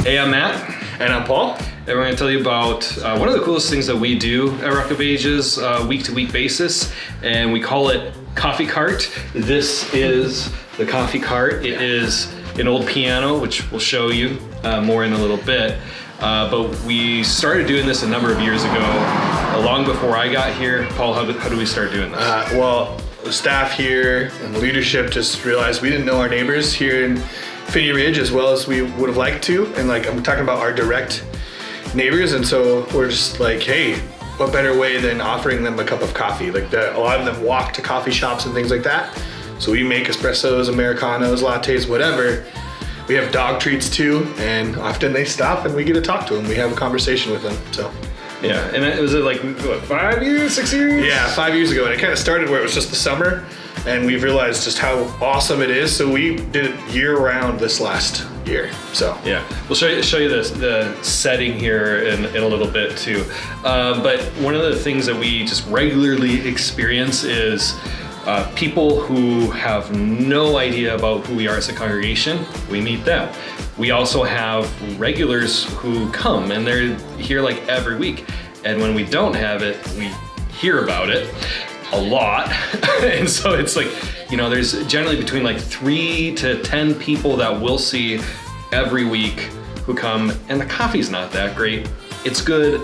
Hey, I'm Matt. And I'm Paul. And we're going to tell you about one of the coolest things that we do at Rock of Ages, week-to-week basis, and we call it Coffee Cart. This is the coffee cart. It is an old piano, which we'll show you more in a little bit. But we started doing this a number of years ago, long before I got here. Paul, how did we start doing this? Well, the staff here and the leadership just realized we didn't know our neighbors here in Infinity Ridge as well as we would have liked to. And like, I'm talking about our direct neighbors. And so we're just like, hey, what better way than offering them a cup of coffee? Like a lot of them walk to coffee shops and things like that. So we make espressos, Americanos, lattes, whatever. We have dog treats too, and often they stop and we get to talk to them. We have a conversation with them, so. Yeah, and was it like, what, 5 years, 6 years? Yeah, 5 years ago, and it kind of started where it was just the summer, and we've realized just how awesome it is, so we did it year-round this last year, so. Yeah, we'll show you the setting here in a little bit too. But one of the things that we just regularly experience is people who have no idea about who we are as a congregation. We meet them. We also have regulars who come and they're here like every week. And when we don't have it, we hear about it a lot. And so it's like, you know, there's generally between like 3 to 10 people that we'll see every week who come, and the coffee's not that great. It's good.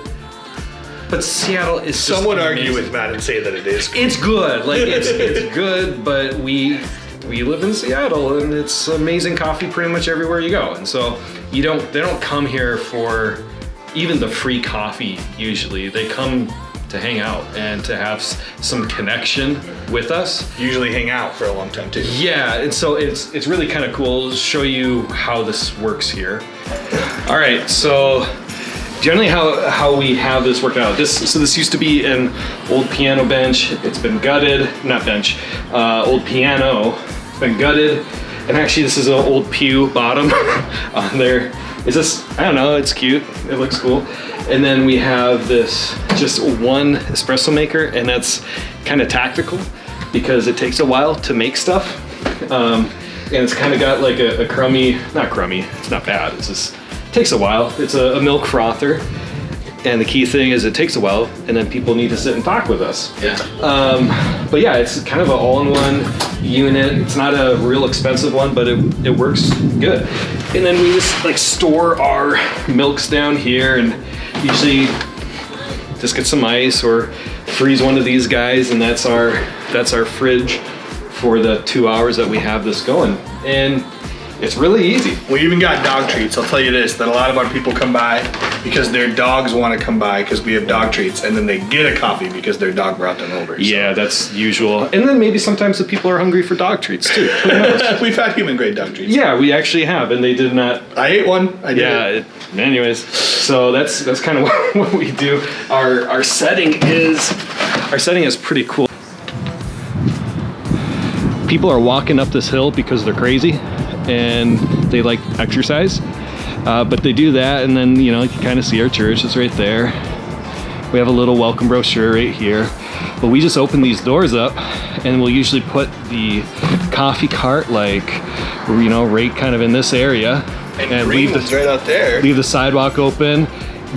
But Seattle is just Some would amazing. argue with Matt and say that it is. It's good, like it's good, but we live in Seattle and it's amazing coffee pretty much everywhere you go. And so they don't come here for even the free coffee usually. They come to hang out and to have some connection with us. Usually hang out for a long time too. Yeah, and so it's really kind of cool. I'll show you how this works here. All right, so generally how we have this worked out. This used to be an old piano bench. It's been gutted, not bench, old piano. It's been gutted. And actually this is an old pew bottom on there. Is this, I don't know, it's cute. It looks cool. And then we have this just one espresso maker, and that's kind of tactical because it takes a while to make stuff. And it's kind of got like a crummy, not crummy, it's not bad. It's just, takes a while. It's a milk frother. And the key thing is it takes a while, and then people need to sit and talk with us. Yeah. But yeah, it's kind of an all-in-one unit. It's not a real expensive one, but it works good. And then we just like store our milks down here, and usually just get some ice or freeze one of these guys, and that's our fridge for the 2 hours that we have this going. And it's really easy. We even got dog treats. I'll tell you this, that a lot of our people come by because their dogs want to come by because we have dog treats, and then they get a coffee because their dog brought them over. So. Yeah, that's usual. And then maybe sometimes the people are hungry for dog treats too. Who knows? We've had human grade dog treats. Yeah, we actually have, and they did not. I ate one. I did. Yeah. Anyways, so that's kind of what we do. Our setting is pretty cool. People are walking up this hill because they're crazy and they like exercise, but they do that, and then you can kind of see our church. It's right there. We have a little welcome brochure right here, but we just open these doors up, and we'll usually put the coffee cart like right kind of in this area, and leave right out there. Leave the sidewalk open.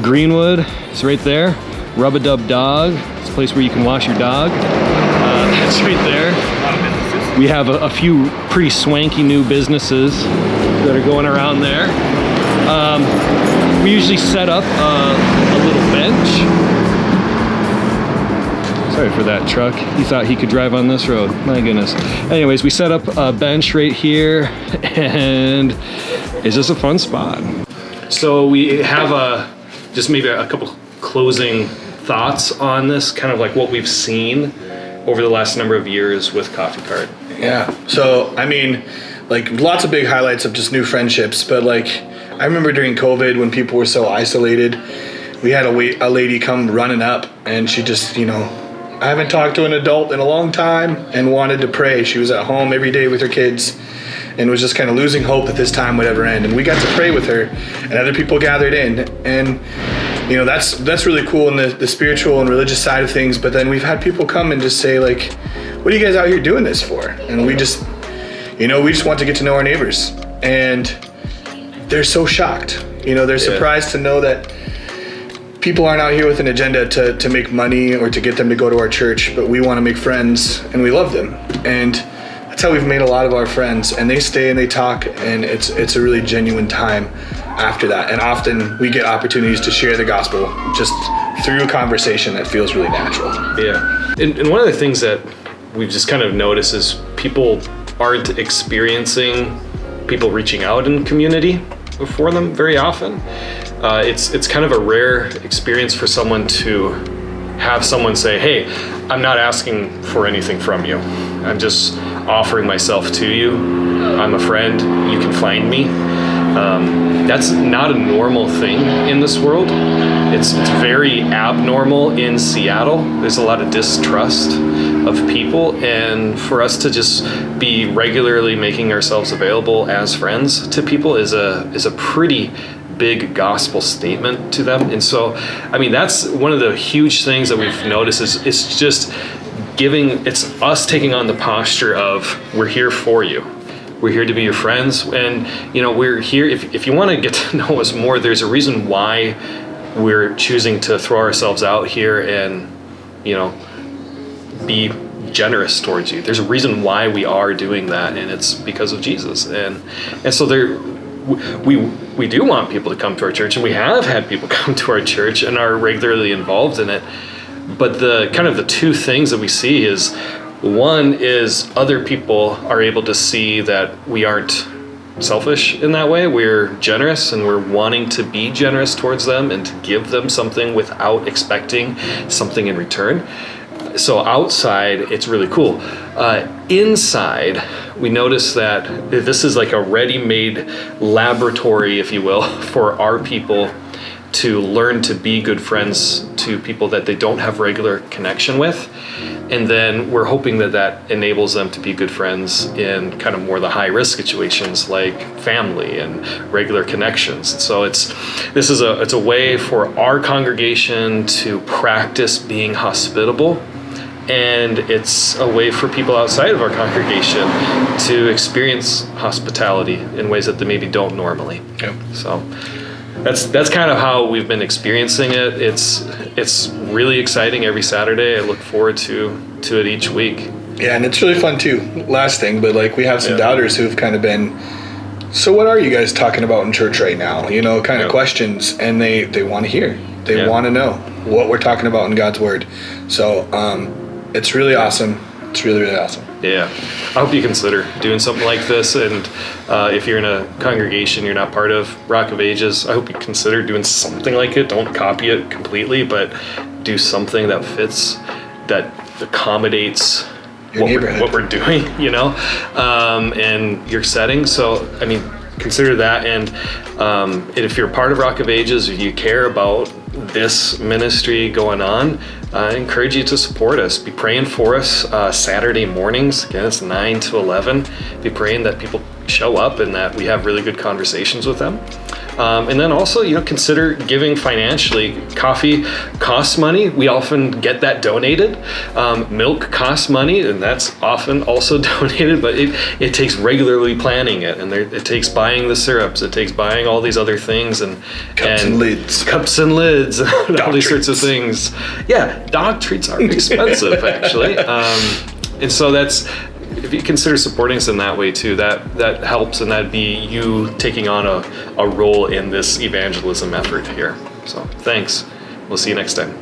Greenwood is right there. Rub-a-dub Dog. It's a place where you can wash your dog. That's right there. We have a few pretty swanky new businesses that are going around there. We usually set up a little bench. Sorry for that truck. He thought he could drive on this road. My goodness. Anyways, we set up a bench right here, and it's just a fun spot. So we have just maybe a couple closing thoughts on this, kind of like what we've seen over the last number of years with Coffee Cart. Yeah. So, I mean, like lots of big highlights of just new friendships, but like I remember during COVID when people were so isolated, we had a lady come running up, and she just, I haven't talked to an adult in a long time and wanted to pray. She was at home every day with her kids and was just kind of losing hope that this time would ever end. And we got to pray with her, and other people gathered in. And that's really cool in the spiritual and religious side of things. But then we've had people come and just say like, what are you guys out here doing this for? And we just want to get to know our neighbors. And they're so shocked. They're surprised to know that people aren't out here with an agenda to make money or to get them to go to our church, but we want to make friends and we love them. And that's how we've made a lot of our friends, and they stay and they talk, and it's a really genuine time after that. And often we get opportunities to share the gospel just through a conversation that feels really natural. Yeah. And one of the things that we've just kind of noticed is people aren't experiencing people reaching out in community for them very often. It's kind of a rare experience for someone to have someone say, hey, I'm not asking for anything from you. I'm just offering myself to you. I'm a friend. You can find me. That's not a normal thing in this world. It's very abnormal in Seattle. There's a lot of distrust of people, and for us to just be regularly making ourselves available as friends to people is a pretty big gospel statement to them. And so, I mean, that's one of the huge things that we've noticed is it's just it's us taking on the posture of, we're here for you. We're here to be your friends. And, we're here, if you want to get to know us more, there's a reason why we're choosing to throw ourselves out here and, be generous towards you. There's a reason why we are doing that, and it's because of Jesus. And so we do want people to come to our church, and we have had people come to our church and are regularly involved in it. But the two things that we see is, one is other people are able to see that we aren't selfish in that way. We're generous, and we're wanting to be generous towards them and to give them something without expecting something in return. So outside, it's really cool. Inside, we notice that this is like a ready-made laboratory, if you will, for our people to learn to be good friends to people that they don't have regular connection with. And then we're hoping that enables them to be good friends in kind of more the high-risk situations like family and regular connections. So it's a way for our congregation to practice being hospitable. And it's a way for people outside of our congregation to experience hospitality in ways that they maybe don't normally. Yep. So that's kind of how we've been experiencing it. It's really exciting every Saturday. I look forward to it each week. Yeah, and it's really fun too. Last thing, but we have some doubters who've kind of been, so what are you guys talking about in church right now? Kind of questions, and they want to hear. They want to know what we're talking about in God's Word. So it's really awesome. It's really, really awesome. Yeah. I hope you consider doing something like this. And if you're in a congregation, you're not part of Rock of Ages, I hope you consider doing something like it. Don't copy it completely, but do something that fits, that accommodates what we're doing, and your setting. So, I mean, consider that. And if you're part of Rock of Ages, or you care about this ministry going on, I encourage you to support us. Be praying for us Saturday mornings. Again, it's 9 to 11. Be praying that people show up and that we have really good conversations with them. And then also, consider giving financially. Coffee costs money. We often get that donated. Milk costs money, and that's often also donated, but it takes regularly planning it, and it takes buying the syrups. It takes buying all these other things, and cups and lids, and all these sorts of things. Yeah, dog treats are expensive, actually. And so if you consider supporting us in that way too, that helps, and that'd be you taking on a role in this evangelism effort here. So thanks. We'll see you next time.